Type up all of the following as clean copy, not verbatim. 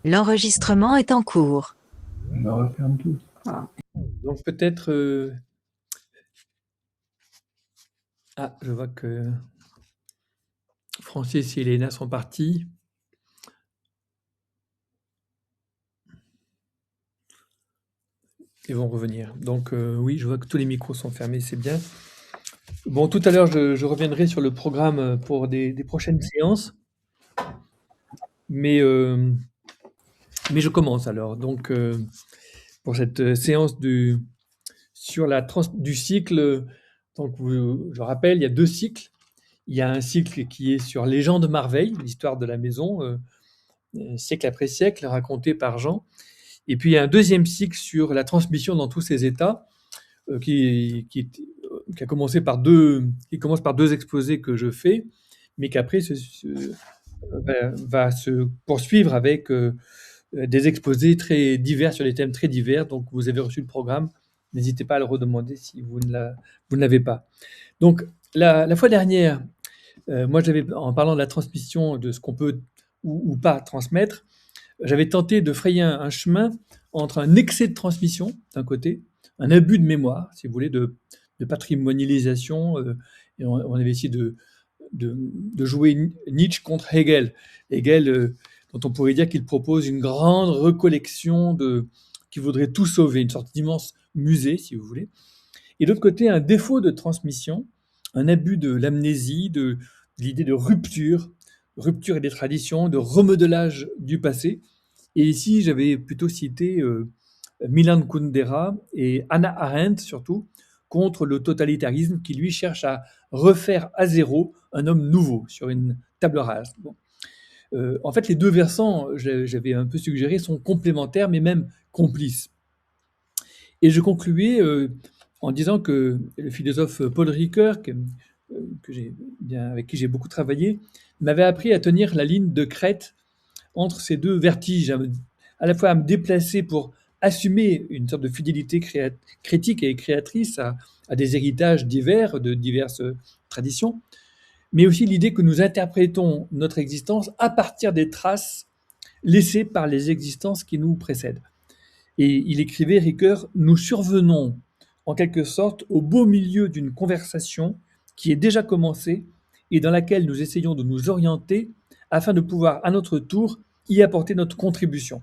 L'enregistrement est en cours. Je referme tout. Donc peut-être... Ah, je vois que Francis et Elena sont partis. Ils vont revenir. Donc oui, je vois que tous les micros sont fermés, c'est bien. Bon, tout à l'heure, je reviendrai sur le programme pour des prochaines séances. Mais je commence alors. Donc, pour cette séance sur du cycle, donc je rappelle, il y a 2 cycles. Il y a un cycle qui est sur Légende Marveille, l'histoire de la maison, siècle après siècle, raconté par Jean. Et puis il y a un deuxième cycle sur la transmission dans tous ses états, qui commence par 2 exposés que je fais, mais qu'après va se poursuivre avec des exposés très divers sur des thèmes très divers. Donc, vous avez reçu le programme. N'hésitez pas à le redemander si vous ne l'avez pas. Donc, la fois dernière, moi, en parlant de la transmission de ce qu'on peut ou pas transmettre, j'avais tenté de frayer un chemin entre un excès de transmission, d'un côté, un abus de mémoire, si vous voulez, de patrimonialisation. Et on avait essayé de jouer Nietzsche contre Hegel. Hegel, dont on pourrait dire qu'il propose une grande recollection qui voudrait tout sauver, une sorte d'immense musée, si vous voulez. Et de l'autre côté, un défaut de transmission, un abus de l'amnésie, de l'idée de rupture et des traditions, de remodelage du passé. Et ici, j'avais plutôt cité Milan Kundera et Hannah Arendt, surtout, contre le totalitarisme qui, lui, cherche à refaire à zéro un homme nouveau sur une table rase. Bon. En fait, les deux versants, j'avais un peu suggéré, sont complémentaires, mais même complices. Et je concluais en disant que le philosophe Paul Ricoeur, avec qui j'ai beaucoup travaillé, m'avait appris à tenir la ligne de crête entre ces deux vertiges, à la fois à me déplacer pour assumer une sorte de fidélité critique et créatrice à des héritages divers, de diverses traditions, mais aussi l'idée que nous interprétons notre existence à partir des traces laissées par les existences qui nous précèdent. Et il écrivait, Ricoeur, nous survenons en quelque sorte au beau milieu d'une conversation qui est déjà commencée et dans laquelle nous essayons de nous orienter afin de pouvoir à notre tour y apporter notre contribution.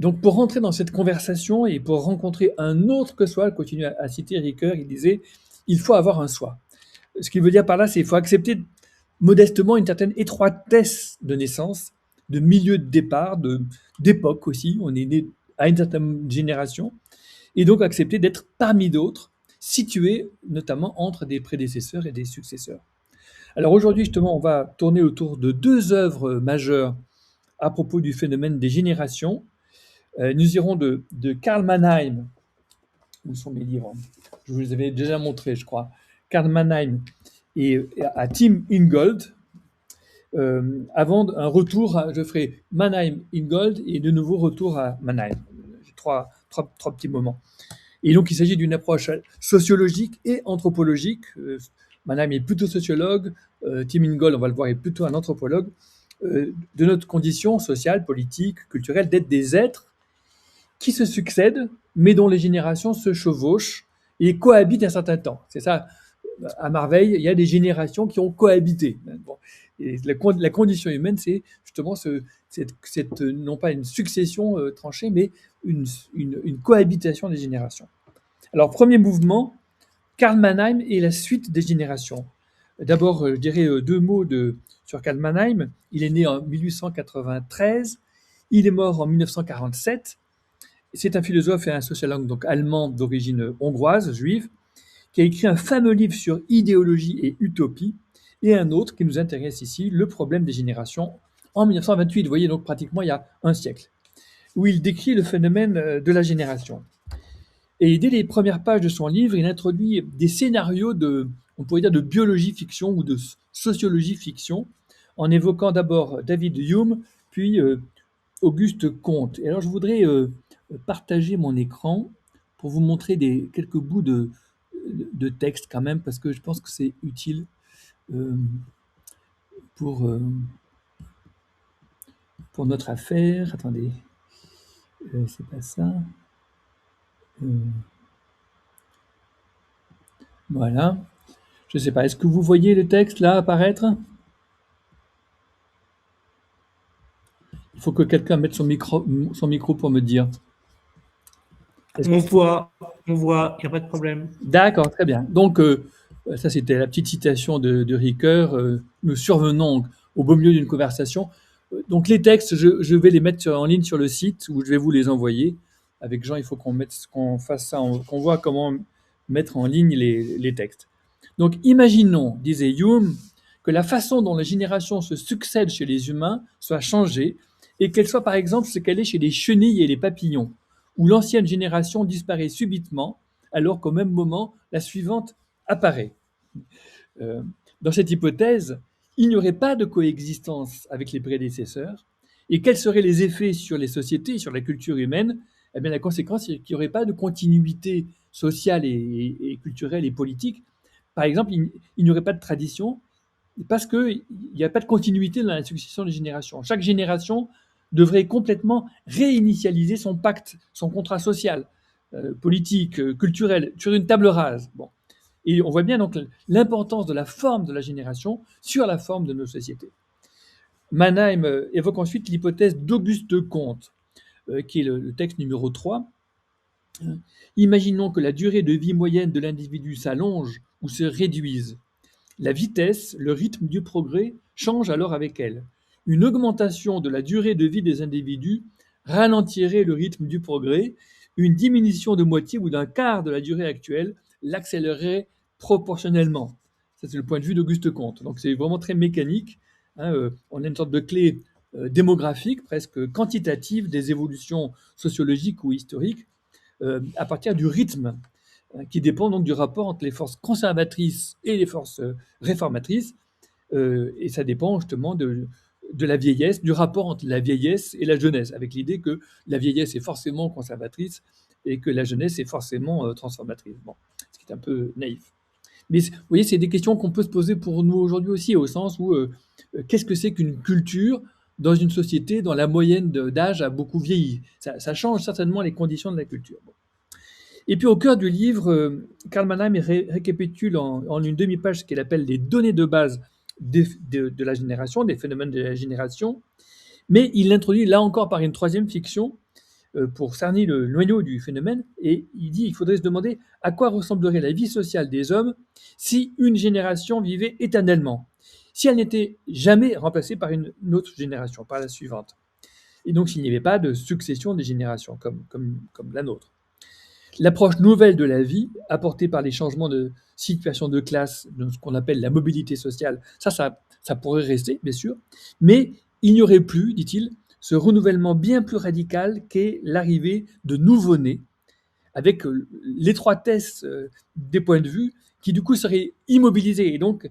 Donc pour rentrer dans cette conversation et pour rencontrer un autre que soi, il continue à citer Ricoeur, il disait « il faut avoir un soi ». Ce qu'il veut dire par là, c'est qu'il faut accepter modestement une certaine étroitesse de naissance, de milieu de départ, d'époque aussi. On est né à une certaine génération, et donc accepter d'être parmi d'autres, situés notamment entre des prédécesseurs et des successeurs. Alors aujourd'hui, justement, on va tourner autour de 2 œuvres majeures à propos du phénomène des générations. Nous irons de Karl Mannheim, où sont mes livres? Je vous les avais déjà montrés, je crois. Karl Mannheim et à Tim Ingold. Avant un retour, je ferai Mannheim, Ingold et de nouveau retour à Mannheim. J'ai trois petits moments. Et donc, il s'agit d'une approche sociologique et anthropologique. Mannheim est plutôt sociologue, Tim Ingold, on va le voir, est plutôt un anthropologue, de notre condition sociale, politique, culturelle, d'être des êtres qui se succèdent, mais dont les générations se chevauchent et cohabitent un certain temps. C'est ça, à Marveille, il y a des générations qui ont cohabité. Bon. Et la condition humaine, c'est justement non pas une succession tranchée, mais une cohabitation des générations. Alors, premier mouvement, Karl Mannheim et la suite des générations. D'abord, je dirais 2 mots sur Karl Mannheim. Il est né en 1893, il est mort en 1947. C'est un philosophe et un sociologue donc allemand d'origine hongroise, juive, qui a écrit un fameux livre sur idéologie et utopie, et un autre qui nous intéresse ici, Le problème des générations, en 1928. Vous voyez, donc pratiquement il y a un siècle, où il décrit le phénomène de la génération. Et dès les premières pages de son livre, il introduit des scénarios on pourrait dire, de biologie fiction ou de sociologie fiction, en évoquant d'abord David Hume, puis Auguste Comte. Et alors, je voudrais partager mon écran pour vous montrer quelques bouts de texte quand même, parce que je pense que c'est utile pour pour notre affaire. Attendez, c'est pas ça. Voilà. Je ne sais pas, est-ce que vous voyez le texte là apparaître? Il faut que quelqu'un mette son micro pour me dire. On voit, il n'y a pas de problème. D'accord, très bien. Donc, ça, c'était la petite citation de Ricoeur. Nous survenons au beau milieu d'une conversation. Donc, les textes, je vais les mettre en ligne sur le site où je vais vous les envoyer. Avec Jean, il faut qu'on fasse ça, qu'on voit comment mettre en ligne les textes. Donc, imaginons, disait Hume, que la façon dont les générations se succèdent chez les humains soit changée et qu'elle soit, par exemple, ce qu'elle est chez les chenilles et les papillons, où l'ancienne génération disparaît subitement alors qu'au même moment, la suivante apparaît. Euh, dans cette hypothèse, il n'y aurait pas de coexistence avec les prédécesseurs. Et quels seraient les effets sur les sociétés, sur la culture humaine? Eh bien, la conséquence, c'est qu'il n'y aurait pas de continuité sociale et culturelle et politique. Par exemple, il n'y aurait pas de tradition parce qu'il n'y a pas de continuité dans la succession des générations. Chaque génération devrait complètement réinitialiser son pacte, son contrat social, politique, culturel, sur une table rase. Bon. Et on voit bien donc l'importance de la forme de la génération sur la forme de nos sociétés. Mannheim évoque ensuite l'hypothèse d'Auguste Comte, qui est le texte numéro 3. Imaginons que la durée de vie moyenne de l'individu s'allonge ou se réduise. La vitesse, le rythme du progrès change alors avec elle. Une augmentation de la durée de vie des individus ralentirait le rythme du progrès. Une diminution de moitié ou d'un quart de la durée actuelle l'accélérerait proportionnellement. Ça, c'est le point de vue d'Auguste Comte. Donc, c'est vraiment très mécanique. On a une sorte de clé démographique, presque quantitative, des évolutions sociologiques ou historiques à partir du rythme qui dépend donc du rapport entre les forces conservatrices et les forces réformatrices. Et ça dépend justement de la vieillesse, du rapport entre la vieillesse et la jeunesse, avec l'idée que la vieillesse est forcément conservatrice et que la jeunesse est forcément transformatrice. Bon, ce qui est un peu naïf. Mais vous voyez, c'est des questions qu'on peut se poser pour nous aujourd'hui aussi, au sens où qu'est-ce que c'est qu'une culture dans une société dont la moyenne d'âge a beaucoup vieilli? Ça change certainement les conditions de la culture. Bon. Et puis au cœur du livre, Karl Mannheim récapitule en une demi-page ce qu'il appelle les données de base de la génération, des phénomènes de la génération, mais il l'introduit là encore par une troisième fiction pour cerner le noyau du phénomène, et il dit il faudrait se demander à quoi ressemblerait la vie sociale des hommes si une génération vivait éternellement, si elle n'était jamais remplacée par une autre génération, par la suivante. Et donc s'il n'y avait pas de succession des générations comme la nôtre. L'approche nouvelle de la vie, apportée par les changements de situation de classe, de ce qu'on appelle la mobilité sociale, ça pourrait rester, bien sûr, mais il n'y aurait plus, dit-il, ce renouvellement bien plus radical qu'est l'arrivée de nouveau-nés, avec l'étroitesse des points de vue qui, du coup, seraient immobilisés, et donc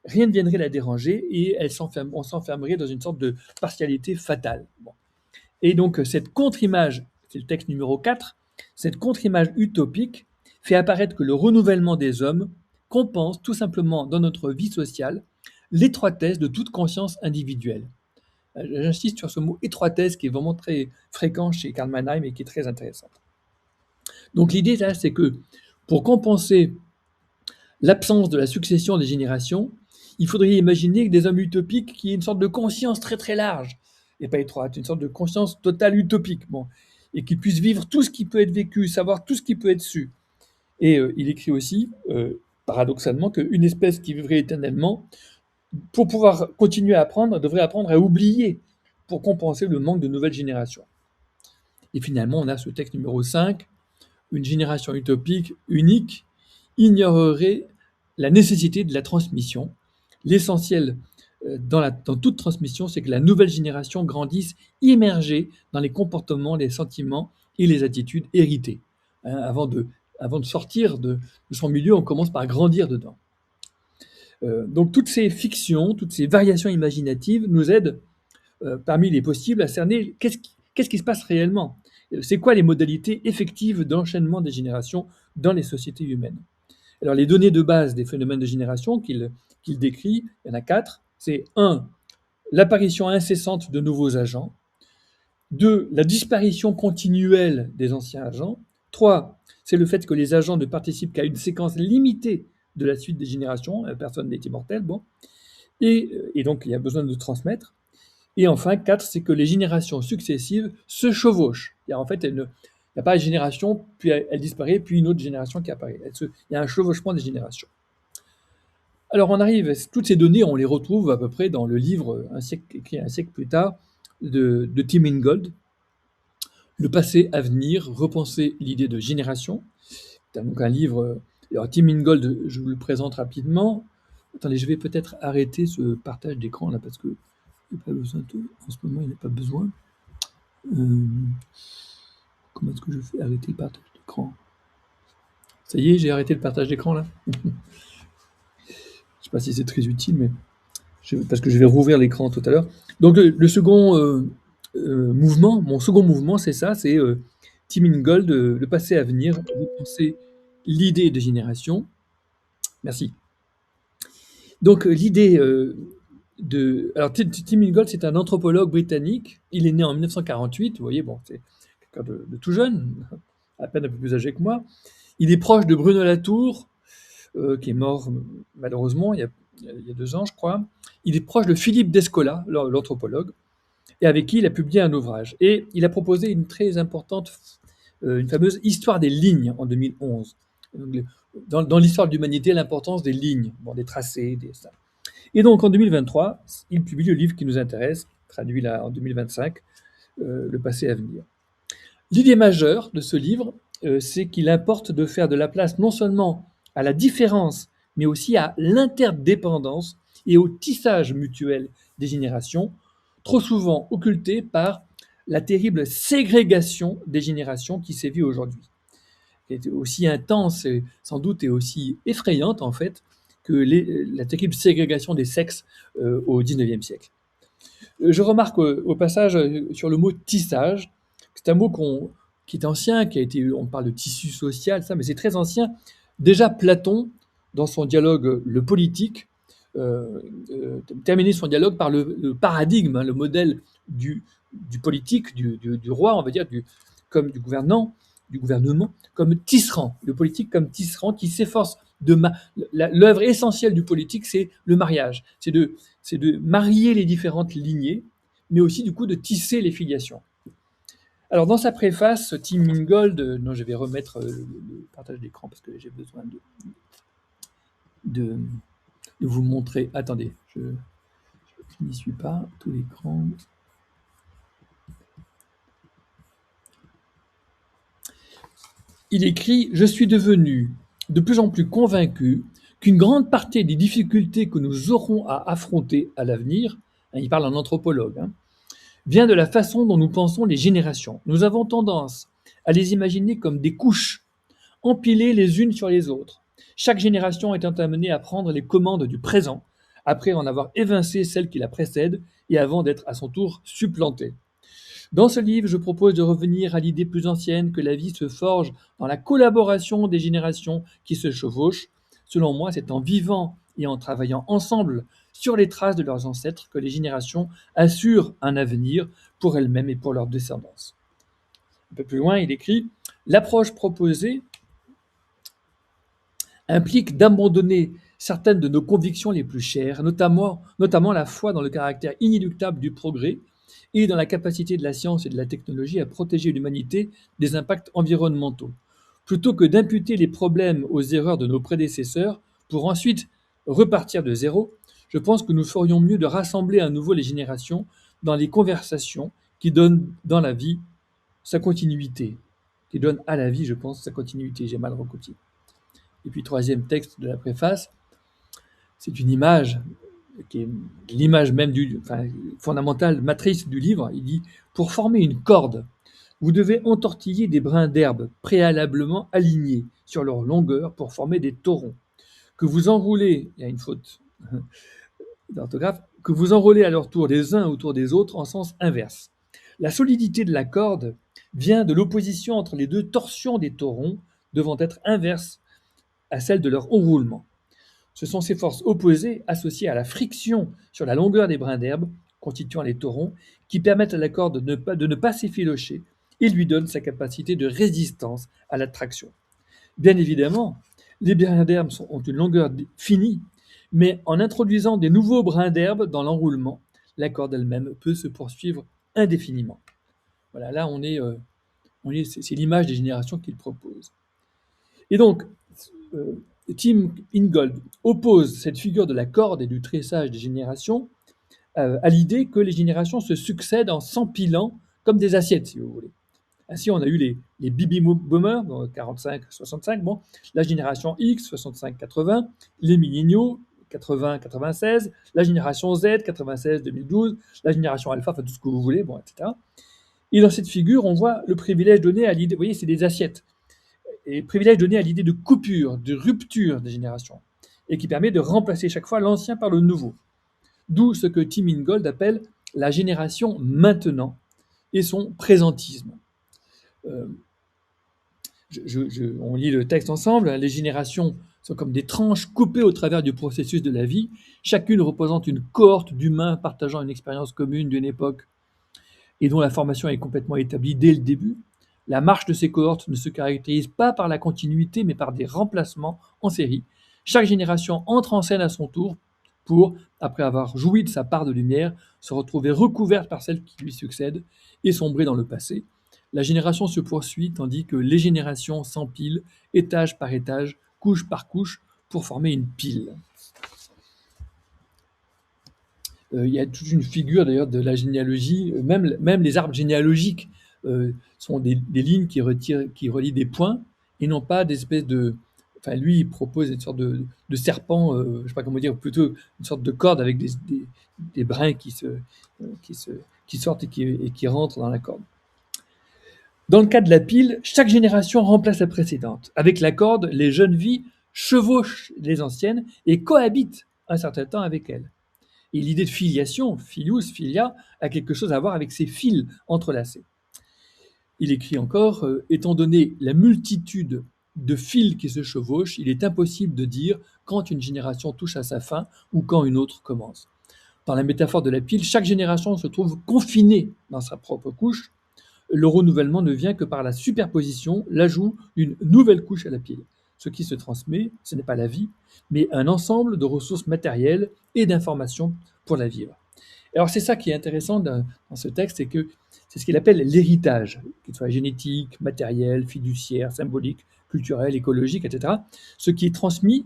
rien ne viendrait la déranger, et on s'enfermerait dans une sorte de partialité fatale. Bon. Et donc, cette contre-image, c'est le texte numéro 4, cette contre-image utopique fait apparaître que le renouvellement des hommes compense tout simplement dans notre vie sociale l'étroitesse de toute conscience individuelle. J'insiste sur ce mot étroitesse qui est vraiment très fréquent chez Karl Mannheim et qui est très intéressant. Donc l'idée là, c'est que pour compenser l'absence de la succession des générations, il faudrait imaginer que des hommes utopiques qui aient une sorte de conscience très très large, et pas étroite, une sorte de conscience totale utopique, bon, et qui puissent vivre tout ce qui peut être vécu, savoir tout ce qui peut être su. Et il écrit aussi, paradoxalement, qu'une espèce qui vivrait éternellement, pour pouvoir continuer à apprendre, devrait apprendre à oublier pour compenser le manque de nouvelles générations. Et finalement, on a ce texte numéro 5, une génération utopique unique ignorerait la nécessité de la transmission. L'essentiel dans toute transmission, c'est que la nouvelle génération grandisse immergée dans les comportements, les sentiments et les attitudes héritées. Avant de sortir de son milieu, on commence par grandir dedans. Donc toutes ces fictions, toutes ces variations imaginatives nous aident, parmi les possibles, à cerner qu'est-ce qui se passe réellement. C'est quoi les modalités effectives d'enchaînement des générations dans les sociétés humaines? Alors les données de base des phénomènes de génération qu'il décrit, il y en a 4. C'est 1, l'apparition incessante de nouveaux agents. 2, la disparition continuelle des anciens agents. 3, c'est le fait que les agents ne participent qu'à une séquence limitée de la suite des générations, personne n'est immortel, bon. Et donc, il y a besoin de transmettre. Et enfin, 4, c'est que les générations successives se chevauchent. En fait, il n'y a pas une génération, puis elle disparaît, puis une autre génération qui apparaît. Il y a un chevauchement des générations. Alors, on arrive, toutes ces données, on les retrouve à peu près dans le livre écrit un siècle plus tard de Tim Ingold, Le passé à venir, repenser l'idée de génération. C'est donc un livre. Alors, Tim Ingold, je vous le présente rapidement. Attendez, je vais peut-être arrêter ce partage d'écran là parce que il n'y a pas besoin de. En ce moment, il n'y a pas besoin. Comment est-ce que je fais arrêter le partage d'écran? Ça y est, j'ai arrêté le partage d'écran là. Je ne sais pas si c'est très utile, mais parce que je vais rouvrir l'écran tout à l'heure. Donc le second mouvement, mon second mouvement, c'est ça, c'est Tim Ingold, le passé à venir, repenser l'idée de génération. Merci. Donc l'idée alors Tim Ingold, c'est un anthropologue britannique. Il est né en 1948. Vous voyez, bon, c'est quelqu'un de tout jeune, à peine un peu plus âgé que moi. Il est proche de Bruno Latour, qui est mort malheureusement il y a 2 ans, je crois. Il est proche de Philippe Descola, l'anthropologue, et avec qui il a publié un ouvrage. Et il a proposé une très importante, une fameuse histoire des lignes en 2011. Dans l'histoire de l'humanité, l'importance des lignes, bon, des tracés, ça. Et donc en 2023, il publie le livre qui nous intéresse, traduit là en 2025, Le passé à venir. L'idée majeure de ce livre, c'est qu'il importe de faire de la place non seulement à la différence, mais aussi à l'interdépendance et au tissage mutuel des générations, trop souvent occultées par la terrible ségrégation des générations qui sévit aujourd'hui. Qui est aussi intense et sans doute et aussi effrayante en fait que la terrible ségrégation des sexes au XIXe siècle. Je remarque au passage sur le mot tissage, c'est un mot qui est ancien, on parle de tissu social, ça, mais c'est très ancien. Déjà Platon, dans son dialogue Le Politique, terminait son dialogue par le paradigme, le modèle du politique, du roi, on va dire, comme du gouvernement, comme tisserand, le politique comme tisserand qui s'efforce l'œuvre essentielle du politique, c'est le mariage, c'est de marier les différentes lignées, mais aussi du coup de tisser les filiations. Alors dans sa préface, Tim Ingold, non, je vais remettre le partage d'écran parce que j'ai besoin de vous montrer. Attendez, je n'y suis pas, tout l'écran. Il écrit « Je suis devenu de plus en plus convaincu qu'une grande partie des difficultés que nous aurons à affronter à l'avenir, il parle en anthropologue, vient de la façon dont nous pensons les générations. Nous avons tendance à les imaginer comme des couches, empilées les unes sur les autres. Chaque génération étant amenée à prendre les commandes du présent, après en avoir évincé celle qui la précède et avant d'être à son tour supplantée. Dans ce livre, je propose de revenir à l'idée plus ancienne que la vie se forge dans la collaboration des générations qui se chevauchent. Selon moi, c'est en vivant et en travaillant ensemble sur les traces de leurs ancêtres que les générations assurent un avenir pour elles-mêmes et pour leur descendance. Un peu plus loin, il écrit « L'approche proposée implique d'abandonner certaines de nos convictions les plus chères, notamment la foi dans le caractère inéluctable du progrès et dans la capacité de la science et de la technologie à protéger l'humanité des impacts environnementaux. Plutôt que d'imputer les problèmes aux erreurs de nos prédécesseurs pour ensuite repartir de zéro, je pense que nous ferions mieux de rassembler à nouveau les générations dans les conversations qui donnent dans la vie sa continuité. Qui donnent à la vie, je pense, sa continuité. J'ai mal recopié. Et puis, troisième texte de la préface, c'est une image qui est l'image même fondamentale, matrice du livre. Il dit « Pour former une corde, vous devez entortiller des brins d'herbe préalablement alignés sur leur longueur pour former des torons, que vous enroulez, il y a une faute d'orthographe, que vous enroulez à leur tour les uns autour des autres en sens inverse. La solidité de la corde vient de l'opposition entre les deux torsions des torons devant être inverses à celle de leur enroulement. Ce sont ces forces opposées, associées à la friction sur la longueur des brins d'herbe, constituant les taurons, qui permettent à la corde de ne pas s'effilocher et lui donnent sa capacité de résistance à la traction. Bien évidemment, les brins d'herbe ont une longueur finie, mais en introduisant des nouveaux brins d'herbe dans l'enroulement, la corde elle-même peut se poursuivre indéfiniment. Voilà, là c'est l'image des générations qu'il propose. Et donc, Tim Ingold oppose cette figure de la corde et du tressage des générations à l'idée que les générations se succèdent en s'empilant comme des assiettes, si vous voulez. Ainsi, on a eu les baby boomers, 45-65, bon, la génération X, 65-80, les milléniaux, 80-96, la génération Z, 96-2012, la génération alpha, enfin tout ce que vous voulez, bon, etc. Et dans cette figure, on voit le privilège donné à l'idée, vous voyez, c'est des assiettes, et privilège donné à l'idée de coupure, de rupture des générations, et qui permet de remplacer chaque fois l'ancien par le nouveau. D'où ce que Tim Ingold appelle la génération maintenant et son présentisme. On lit le texte ensemble. Les générations sont comme des tranches coupées au travers du processus de la vie. Chacune représente une cohorte d'humains partageant une expérience commune d'une époque et dont la formation est complètement établie dès le début. La marche de ces cohortes ne se caractérise pas par la continuité, mais par des remplacements en série. Chaque génération entre en scène à son tour pour, après avoir joui de sa part de lumière, se retrouver recouverte par celle qui lui succède et sombrer dans le passé. La génération se poursuit tandis que les générations s'empilent, étage par étage, couche par couche, pour former une pile. Il y a toute une figure d'ailleurs de la généalogie, même les arbres généalogiques sont des lignes qui relient des points et non pas des espèces de... Enfin, lui, il propose une sorte de serpent, je ne sais pas comment dire, plutôt une sorte de corde avec des brins qui sortent et qui rentrent dans la corde. Dans le cas de la pile, chaque génération remplace la précédente. Avec la corde, les jeunes vies chevauchent les anciennes et cohabitent un certain temps avec elles. Et l'idée de filiation, filius, filia, a quelque chose à voir avec ces fils entrelacés. Il écrit encore, étant donné la multitude de fils qui se chevauchent, il est impossible de dire quand une génération touche à sa fin ou quand une autre commence. Dans la métaphore de la pile, chaque génération se trouve confinée dans sa propre couche. Le renouvellement ne vient que par la superposition, l'ajout d'une nouvelle couche à la pile. Ce qui se transmet, ce n'est pas la vie, mais un ensemble de ressources matérielles et d'informations pour la vivre. Alors c'est ça qui est intéressant dans ce texte, c'est que c'est ce qu'il appelle l'héritage, qu'il soit génétique, matériel, fiduciaire, symbolique, culturel, écologique, etc. Ce qui est transmis,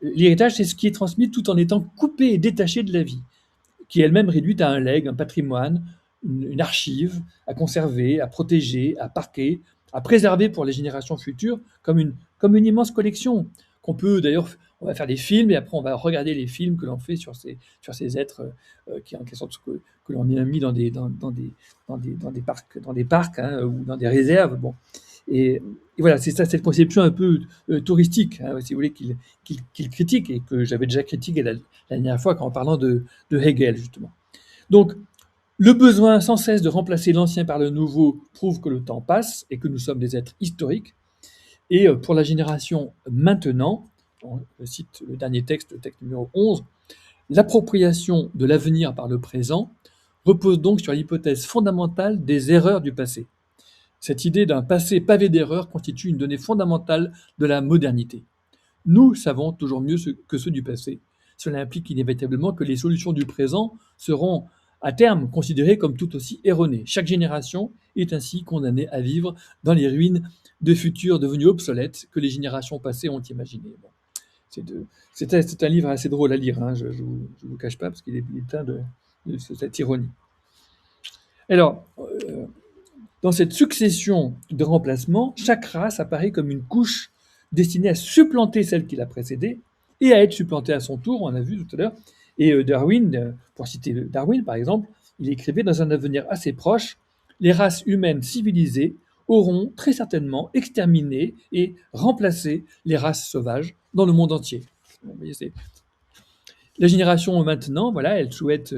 l'héritage, c'est ce qui est transmis tout en étant coupé et détaché de la vie, qui est elle-même réduite à un legs, un patrimoine, une archive à conserver, à protéger, à parquer, à préserver pour les générations futures, comme une immense collection qu'on peut d'ailleurs, on va faire des films et après on va regarder les films que l'on fait sur ces êtres qui en quelque sorte que l'on a mis dans des parcs hein, ou dans des réserves. Bon. Et voilà, c'est ça, cette conception un peu touristique, hein, si vous voulez, qu'il critique et que j'avais déjà critiqué la dernière fois en parlant de Hegel, justement. Donc, le besoin sans cesse de remplacer l'ancien par le nouveau prouve que le temps passe et que nous sommes des êtres historiques. Et pour la génération maintenant, je cite le dernier texte, le texte numéro 11, l'appropriation de l'avenir par le présent repose donc sur l'hypothèse fondamentale des erreurs du passé. Cette idée d'un passé pavé d'erreurs constitue une donnée fondamentale de la modernité. Nous savons toujours mieux que ceux du passé. Cela implique inévitablement que les solutions du présent seront à terme considérées comme tout aussi erronées. Chaque génération est ainsi condamnée à vivre dans les ruines de futurs devenus obsolètes que les générations passées ont imaginées. Bon. C'est un livre assez drôle à lire, hein, je ne vous cache pas, parce qu'il est plein de cette ironie. Alors, dans cette succession de remplacements, chaque race apparaît comme une couche destinée à supplanter celle qui l'a précédée et à être supplantée à son tour, on a vu tout à l'heure. Et Darwin, pour citer Darwin par exemple, il écrivait dans un avenir assez proche, les races humaines civilisées auront très certainement exterminé et remplacé les races sauvages dans le monde entier. Vous voyez, la génération maintenant, voilà, elle souhaite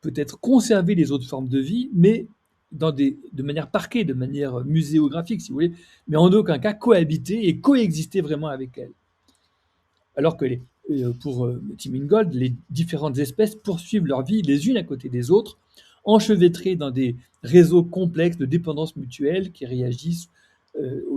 peut-être conserver les autres formes de vie, mais de manière parquée, de manière muséographique, si vous voulez, mais en aucun cas cohabiter et coexister vraiment avec elles. Alors que Et pour Tim Ingold, les différentes espèces poursuivent leur vie les unes à côté des autres, enchevêtrées dans des réseaux complexes de dépendance mutuelle qui réagissent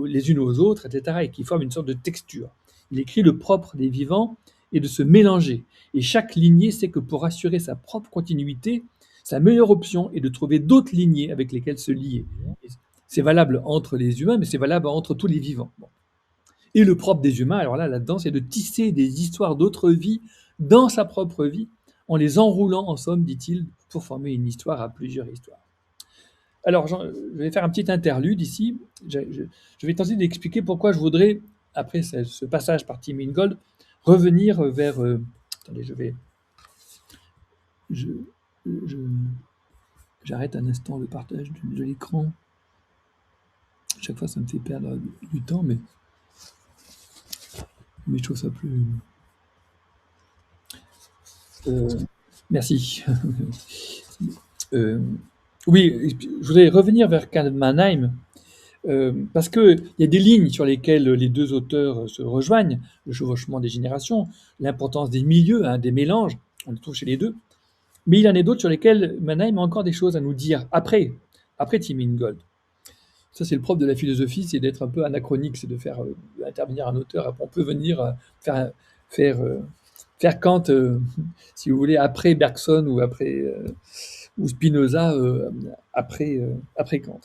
les unes aux autres, etc., et qui forment une sorte de texture. Il écrit le propre des vivants et de se mélanger. Et chaque lignée sait que pour assurer sa propre continuité, sa meilleure option est de trouver d'autres lignées avec lesquelles se lier. Et c'est valable entre les humains, mais c'est valable entre tous les vivants. Bon. Et le propre des humains, alors là-dedans, c'est de tisser des histoires d'autres vies dans sa propre vie, en les enroulant, en somme, dit-il, pour former une histoire à plusieurs histoires. Alors, je vais faire un petit interlude ici. Je vais tenter d'expliquer pourquoi je voudrais, après ce passage par Tim Ingold, revenir vers... attendez, j'arrête un instant le partage de l'écran. Chaque fois, ça me fait perdre du temps, mais je trouve ça plus... merci. Oui, je voudrais revenir vers Karl Mannheim, parce qu'il y a des lignes sur lesquelles les deux auteurs se rejoignent, le chevauchement des générations, l'importance des milieux, des mélanges, on le trouve chez les deux, mais il y en a d'autres sur lesquelles Mannheim a encore des choses à nous dire après Tim Ingold. Ça, c'est le propre de la philosophie, c'est d'être un peu anachronique, c'est de faire intervenir un auteur. On peut venir faire Kant, si vous voulez, après Bergson ou après ou Spinoza après Kant.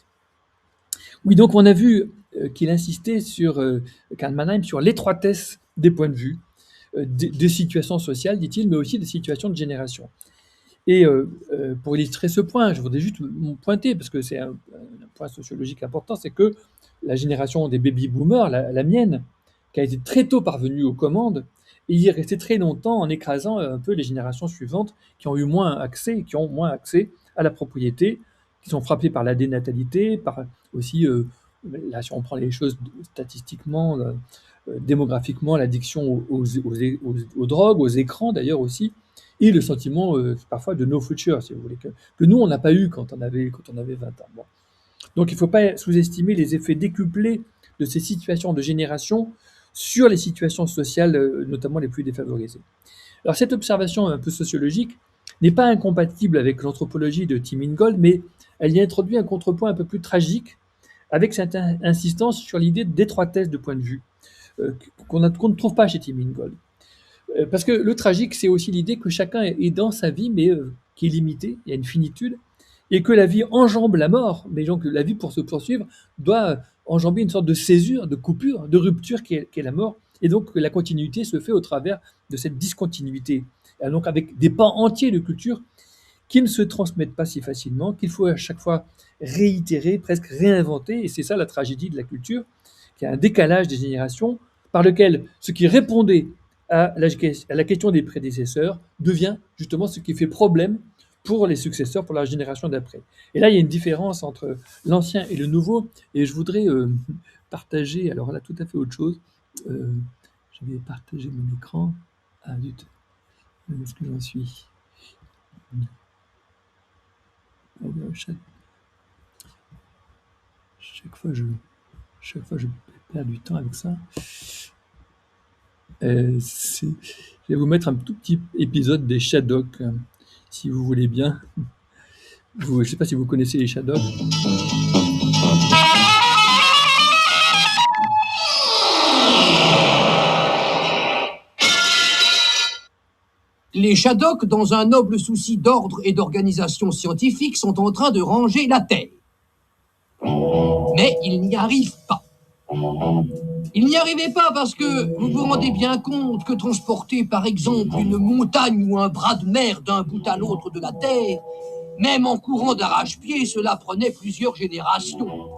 Oui, donc on a vu qu'il insistait sur Karl Mannheim sur l'étroitesse des points de vue, des situations sociales, dit-il, mais aussi des situations de génération. Et pour illustrer ce point, je voudrais juste pointer, parce que c'est un point sociologique important, c'est que la génération des baby-boomers, la mienne, qui a été très tôt parvenue aux commandes, et y est restée très longtemps en écrasant un peu les générations suivantes qui ont moins accès à la propriété, qui sont frappées par la dénatalité, par aussi, là si on prend les choses statistiquement, démographiquement, l'addiction aux drogues, aux écrans d'ailleurs aussi, et le sentiment parfois de no future, si vous voulez, que nous, on n'a pas eu quand on avait 20 ans. Bon. Donc il ne faut pas sous-estimer les effets décuplés de ces situations de génération sur les situations sociales, notamment les plus défavorisées. Alors cette observation un peu sociologique n'est pas incompatible avec l'anthropologie de Tim Ingold, mais elle y introduit un contrepoint un peu plus tragique, avec cette insistance sur l'idée d'étroitesse de point de vue, qu'on ne trouve pas chez Tim Ingold. Parce que le tragique, c'est aussi l'idée que chacun est dans sa vie, mais qui est limitée, il y a une finitude, et que la vie enjambe la mort, mais donc la vie, pour se poursuivre, doit enjamber une sorte de césure, de coupure, de rupture qui est la mort, et donc la continuité se fait au travers de cette discontinuité, et donc avec des pans entiers de culture qui ne se transmettent pas si facilement, qu'il faut à chaque fois réitérer, presque réinventer, et c'est ça la tragédie de la culture, qu'il y a un décalage des générations par lequel ce qui répondait à la question des prédécesseurs devient justement ce qui fait problème pour les successeurs, pour la génération d'après. Et là, il y a une différence entre l'ancien et le nouveau, et je voudrais partager, alors là, tout à fait autre chose, je vais partager mon écran. Où est-ce que j'en suis? Chaque fois, je perds du temps avec ça. Je vais vous mettre un tout petit épisode des Shadocks, si vous voulez bien. Je ne sais pas si vous connaissez les Shadocks. Les Shadocks, dans un noble souci d'ordre et d'organisation scientifique, sont en train de ranger la Terre. Mais ils n'y arrivent pas. Ils n'y arrivaient pas parce que vous vous rendez bien compte que transporter par exemple une montagne ou un bras de mer d'un bout à l'autre de la Terre, même en courant d'arrache-pied, cela prenait plusieurs générations.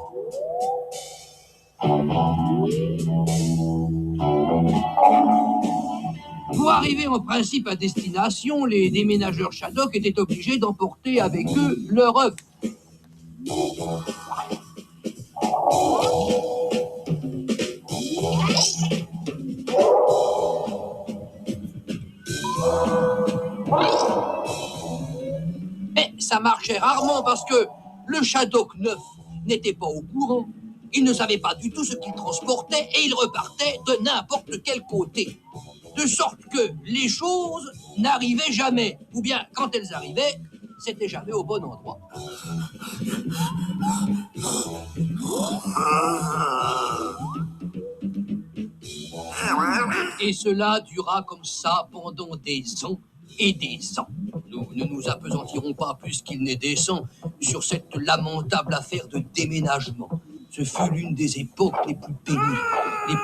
Pour arriver en principe à destination, les déménageurs Shadocks étaient obligés d'emporter avec eux leur œuf. Mais ça marchait rarement parce que le Shadocks neuf n'était pas au courant. Il ne savait pas du tout ce qu'il transportait et il repartait de n'importe quel côté. De de sorte que les choses n'arrivaient jamais, ou bien quand elles arrivaient, c'était jamais au bon endroit. Et cela dura comme ça pendant des ans et des ans. Nous ne nous appesantirons pas plus qu'il n'est décent sur cette lamentable affaire de déménagement. Ce fut l'une des époques les plus pénibles.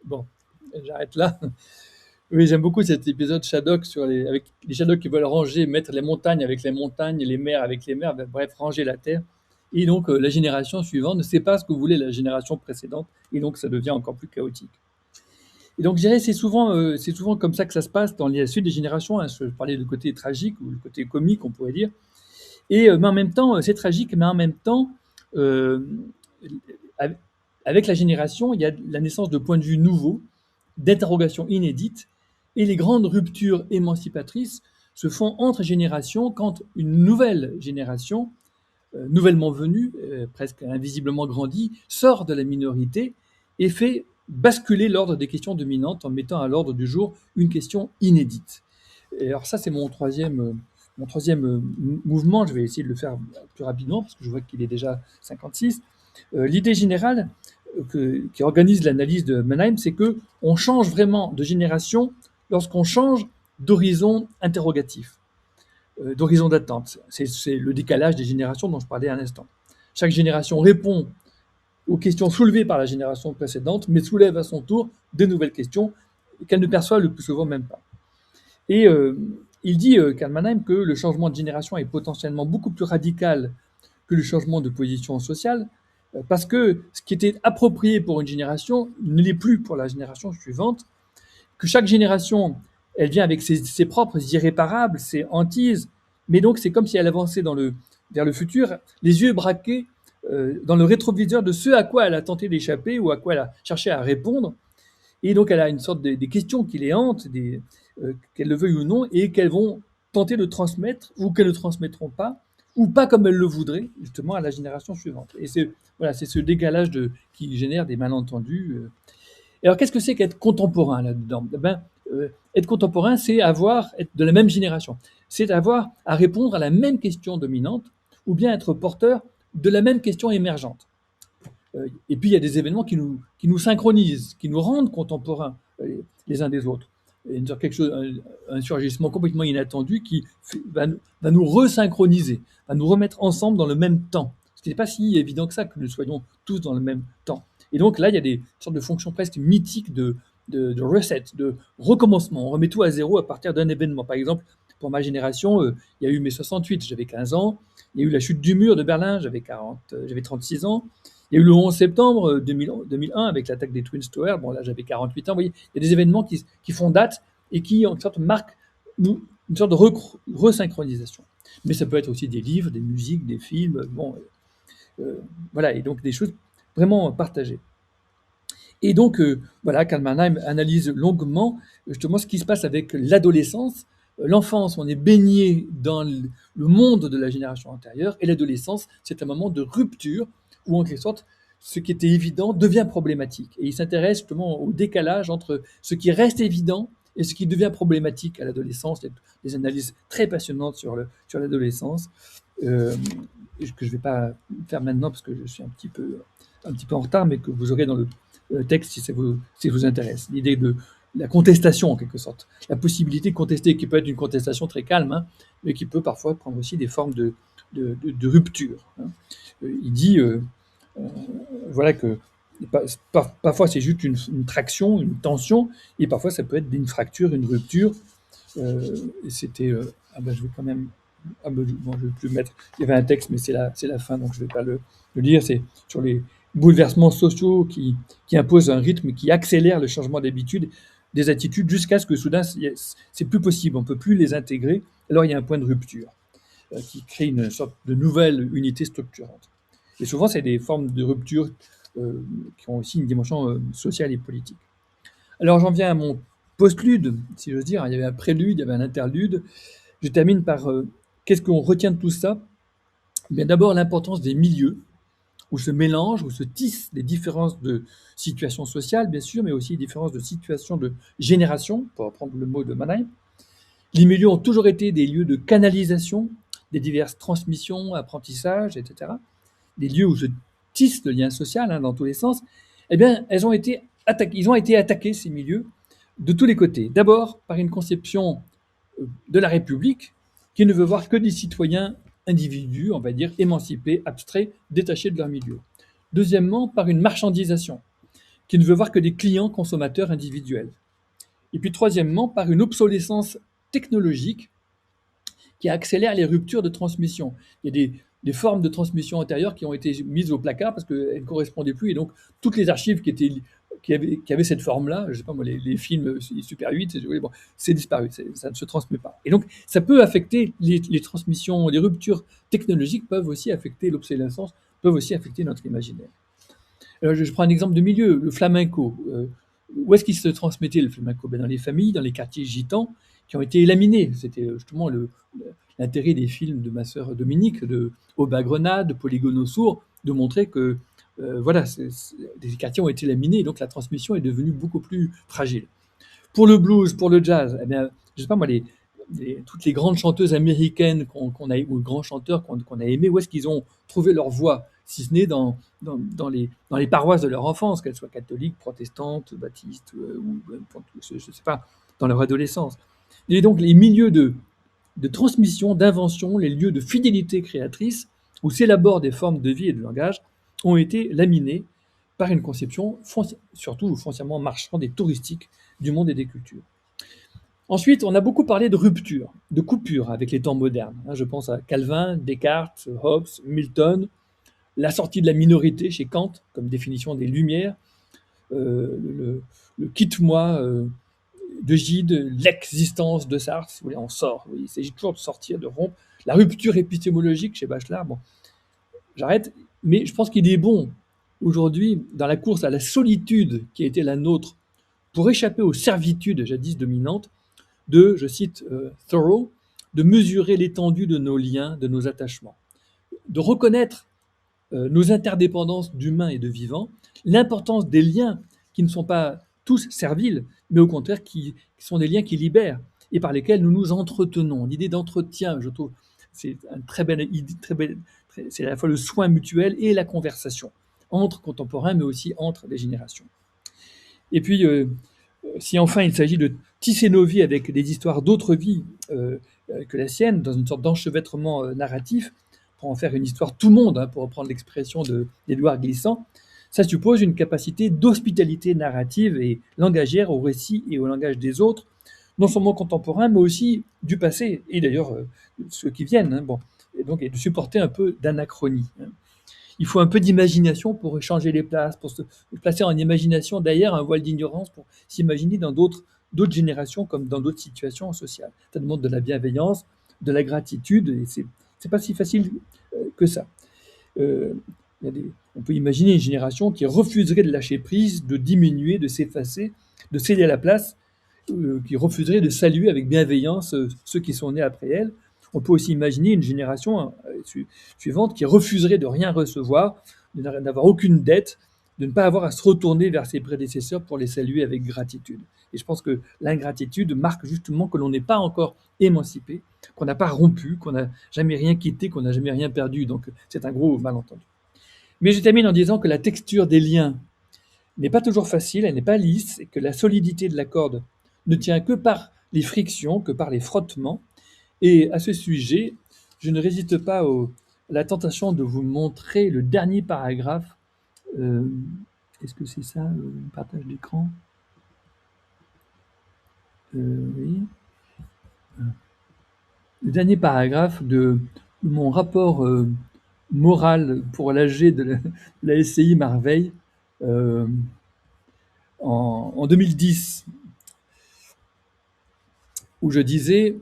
Bon, j'arrête là. Oui, j'aime beaucoup cet épisode Shadok avec les Shadok qui veulent ranger, mettre les montagnes avec les montagnes, et les mers avec les mers, bref, ranger la terre. Et donc, la génération suivante ne sait pas ce que voulait la génération précédente, et donc ça devient encore plus chaotique. Et donc, je dirais, c'est souvent comme ça que ça se passe dans la suite des générations. Hein. Je parlais du côté tragique ou le côté comique, on pourrait dire. Mais en même temps, c'est tragique, mais en même temps, euh, avec la génération, il y a la naissance de points de vue nouveaux, d'interrogations inédites, et les grandes ruptures émancipatrices se font entre générations quand une nouvelle génération, nouvellement venue, presque invisiblement grandie, sort de la minorité et fait basculer l'ordre des questions dominantes en mettant à l'ordre du jour une question inédite. Et alors ça, c'est mon troisième mouvement. Je vais essayer de le faire plus rapidement parce que je vois qu'il est déjà 56. L'idée générale qui organise l'analyse de Mannheim, c'est qu'on change vraiment de génération lorsqu'on change d'horizon interrogatif, d'horizon d'attente. C'est le décalage des générations dont je parlais un instant. Chaque génération répond aux questions soulevées par la génération précédente, mais soulève à son tour de nouvelles questions qu'elle ne perçoit le plus souvent même pas. Et il dit, Karl Mannheim, que le changement de génération est potentiellement beaucoup plus radical que le changement de position sociale, parce que ce qui était approprié pour une génération ne l'est plus pour la génération suivante, que chaque génération, elle vient avec ses propres irréparables, ses hantises, mais donc c'est comme si elle avançait vers le futur, les yeux braqués dans le rétroviseur de ce à quoi elle a tenté d'échapper ou à quoi elle a cherché à répondre. Et donc elle a une sorte des questions qui les hantent, qu'elle le veuille ou non, et qu'elles vont tenter de transmettre ou qu'elles ne transmettront pas, ou pas comme elles le voudraient, justement, à la génération suivante. Et c'est ce décalage qui génère des malentendus. Et alors, qu'est-ce que c'est qu'être contemporain là-dedans? Être contemporain, c'est être de la même génération. C'est avoir à répondre à la même question dominante, ou bien être porteur de la même question émergente. Et puis, il y a des événements qui nous synchronisent, qui nous rendent contemporains les uns des autres. Un surgissement complètement inattendu qui va nous resynchroniser, va nous remettre ensemble dans le même temps. Ce qui n'est pas si évident que ça, que nous soyons tous dans le même temps. Et donc là, il y a des sortes de fonctions presque mythiques de reset, de recommencement. On remet tout à zéro à partir d'un événement. Par exemple, pour ma génération, il y a eu mai 68, j'avais 15 ans. Il y a eu la chute du mur de Berlin, j'avais 36 ans. Il y a eu le 11 septembre 2001 avec l'attaque des Twin Towers. Bon, là, j'avais 48 ans. Vous voyez, il y a des événements qui font date et qui, en sorte, marquent une sorte de resynchronisation. Mais ça peut être aussi des livres, des musiques, des films. Bon, voilà, et donc des choses vraiment partagées. Et donc, Karl Mannheim analyse longuement justement ce qui se passe avec l'adolescence. L'enfance, on est baigné dans le monde de la génération antérieure, et l'adolescence, c'est un moment de rupture où, en quelque sorte, ce qui était évident devient problématique. Et il s'intéresse justement au décalage entre ce qui reste évident et ce qui devient problématique à l'adolescence. Il y a des analyses très passionnantes sur l'adolescence, que je ne vais pas faire maintenant parce que je suis un petit peu en retard, mais que vous aurez dans le texte si ça vous intéresse. L'idée de la contestation, en quelque sorte. La possibilité de contester, qui peut être une contestation très calme, hein, mais qui peut parfois prendre aussi des formes de rupture. Hein. Il dit que parfois c'est juste une traction, une tension, et parfois ça peut être une fracture, une rupture. C'était... je vais quand même... je ne vais plus le mettre. Il y avait un texte, mais c'est la fin, donc je ne vais pas le lire. C'est sur les bouleversements sociaux qui imposent un rythme qui accélère le changement d'habitude, des attitudes, jusqu'à ce que soudain, c'est plus possible, on ne peut plus les intégrer. Alors il y a un point de rupture qui crée une sorte de nouvelle unité structurante. Et souvent, c'est des formes de rupture qui ont aussi une dimension sociale et politique. Alors j'en viens à mon postlude, si j'ose dire. Il y avait un prélude, il y avait un interlude. Je termine par qu'est-ce qu'on retient de tout ça? Bien, d'abord, l'importance des milieux. où se mélangent, où se tissent des différences de situation sociale, bien sûr, mais aussi des différences de situation de génération, pour reprendre le mot de Mannheim. Les milieux ont toujours été des lieux de canalisation des diverses transmissions, apprentissages, etc. Des lieux où se tissent le lien social dans tous les sens. Eh bien, ils ont été attaqués, ces milieux, de tous les côtés. D'abord, par une conception de la République qui ne veut voir que des citoyens individus, on va dire, émancipés, abstraits, détachés de leur milieu. Deuxièmement, par une marchandisation qui ne veut voir que des clients consommateurs individuels. Et puis troisièmement, par une obsolescence technologique qui accélère les ruptures de transmission. Il y a des formes de transmission antérieures qui ont été mises au placard parce qu'elles ne correspondaient plus. Et donc, toutes les archives qui avaient cette forme-là, je ne sais pas moi, les films Super 8, bon, c'est disparu, ça ne se transmet pas. Et donc, ça peut affecter les transmissions, les ruptures technologiques peuvent aussi affecter l'obsolescence, peuvent aussi affecter notre imaginaire. Alors, je prends un exemple de milieu, le flamenco. Où est-ce qu'il se transmettait le flamenco? Dans les familles, dans les quartiers gitans, qui ont été élaminés. C'était justement l'intérêt des films de ma sœur Dominique, de Aube Grenade, de Polygone aux sourds, de montrer que les quartiers ont été laminés et donc la transmission est devenue beaucoup plus fragile. Pour le blues, pour le jazz, eh bien, je sais pas moi, toutes les grandes chanteuses américaines ou grands chanteurs qu'on a aimés, où est-ce qu'ils ont trouvé leur voix, si ce n'est dans les paroisses de leur enfance, qu'elles soient catholiques, protestantes, baptistes, ou je ne sais pas, dans leur adolescence. Et donc les milieux de transmission, d'invention, les lieux de fidélité créatrice, où s'élaborent des formes de vie et de langage, ont été laminés par une conception surtout foncièrement marchande et touristique du monde et des cultures. Ensuite, on a beaucoup parlé de rupture, de coupure avec les temps modernes. Je pense à Calvin, Descartes, Hobbes, Milton, la sortie de la minorité chez Kant comme définition des Lumières, le quitte-moi de Gide, l'existence de Sartre, si vous voulez, on sort. Il s'agit toujours de sortir, de rompre. La rupture épistémologique chez Bachelard, bon, j'arrête, mais je pense qu'il est bon aujourd'hui, dans la course à la solitude qui a été la nôtre, pour échapper aux servitudes jadis dominantes, je cite Thoreau, de mesurer l'étendue de nos liens, de nos attachements, de reconnaître nos interdépendances d'humains et de vivants, l'importance des liens qui ne sont pas tous serviles, mais au contraire qui sont des liens qui libèrent et par lesquels nous nous entretenons. L'idée d'entretien, je trouve, c'est une très belle idée, c'est à la fois le soin mutuel et la conversation entre contemporains, mais aussi entre les générations. Et puis, si enfin il s'agit de tisser nos vies avec des histoires d'autres vies que la sienne, dans une sorte d'enchevêtrement narratif, pour en faire une histoire tout monde, pour reprendre l'expression d'Édouard Glissant, ça suppose une capacité d'hospitalité narrative et langagière au récit et au langage des autres, non seulement contemporains, mais aussi du passé, et d'ailleurs ceux qui viennent, et de supporter un peu d'anachronie. Il faut un peu d'imagination pour échanger les places, pour se placer en imagination derrière un voile d'ignorance, pour s'imaginer dans d'autres générations comme dans d'autres situations sociales. Ça demande de la bienveillance, de la gratitude, et c'est pas si facile que ça. On peut imaginer une génération qui refuserait de lâcher prise, de diminuer, de s'effacer, de céder la place, qui refuserait de saluer avec bienveillance ceux qui sont nés après elle. On peut aussi imaginer une génération suivante qui refuserait de rien recevoir, de n'avoir aucune dette, de ne pas avoir à se retourner vers ses prédécesseurs pour les saluer avec gratitude. Et je pense que l'ingratitude marque justement que l'on n'est pas encore émancipé, qu'on n'a pas rompu, qu'on n'a jamais rien quitté, qu'on n'a jamais rien perdu. Donc c'est un gros malentendu. Mais je termine en disant que la texture des liens n'est pas toujours facile, elle n'est pas lisse, et que la solidité de la corde ne tient que par les frictions, que par les frottements. Et à ce sujet, je ne résiste pas à la tentation de vous montrer le dernier paragraphe. Est-ce que c'est ça, le partage d'écran? Oui. Le dernier paragraphe de mon rapport moral pour l'AG de la SCI Marveille en 2010, où je disais: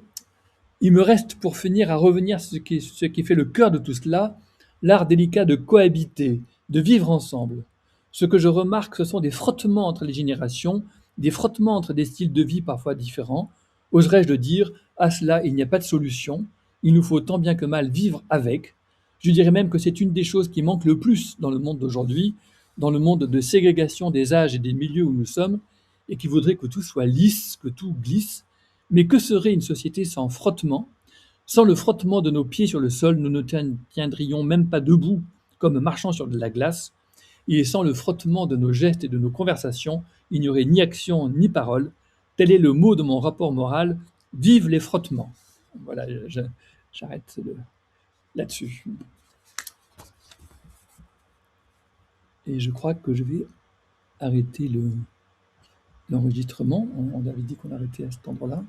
il me reste pour finir à revenir ce qui fait le cœur de tout cela, l'art délicat de cohabiter, de vivre ensemble. Ce que je remarque, ce sont des frottements entre les générations, des frottements entre des styles de vie parfois différents. Oserais-je le dire, à cela il n'y a pas de solution, il nous faut tant bien que mal vivre avec, Je dirais même que c'est une des choses qui manque le plus dans le monde d'aujourd'hui, dans le monde de ségrégation des âges et des milieux où nous sommes, et qui voudrait que tout soit lisse, que tout glisse. Mais que serait une société sans frottement? Sans le frottement de nos pieds sur le sol, nous ne tiendrions même pas debout comme marchant sur de la glace. Et sans le frottement de nos gestes et de nos conversations, il n'y aurait ni action ni parole. Tel est le mot de mon rapport moral. Vive les frottements. Voilà, j'arrête là-dessus. Et je crois que je vais arrêter l'enregistrement. On avait dit qu'on arrêtait à cet endroit-là.